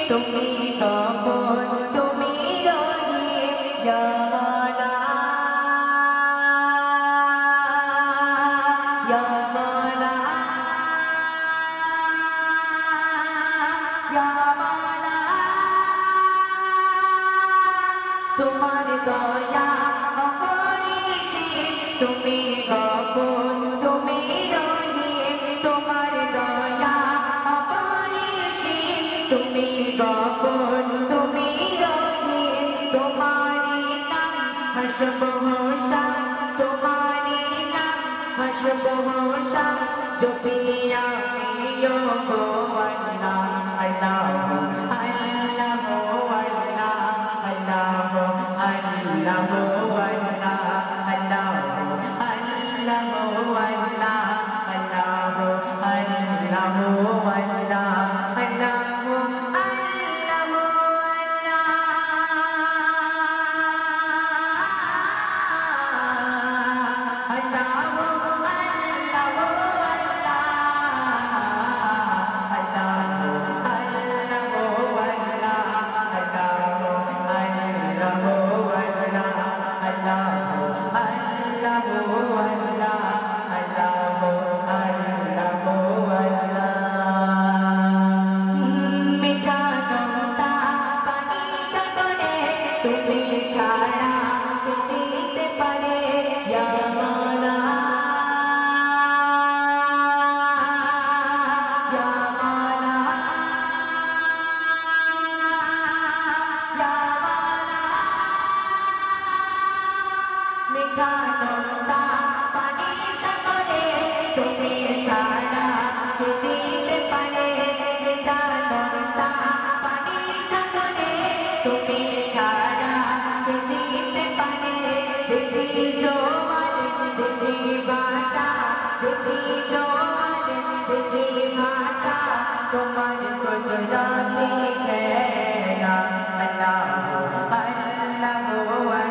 তুমি গফুর তুমি রহিম ইয়া মাওলা ইয়া মাওলা ইয়া মাওলা তোমার দয়া অপরিসীম তুমি গফুর তুমি রহিম তোমার দয়া অপরিসীম তুমি গফুর তুমি রহিম তোমারি নাম হসবহু শাম তোমারি নাম হসবহু শাম জপিয়া মিও গো আল্লাহ আল্লাহ আল্লাহ আল্লাহ আল্লাহ আল্লাহ তোমার কুদরতি খেলা আল্লাহ আল্লাহ আল্লাহ আল্লাহ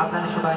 আপনারা সবাই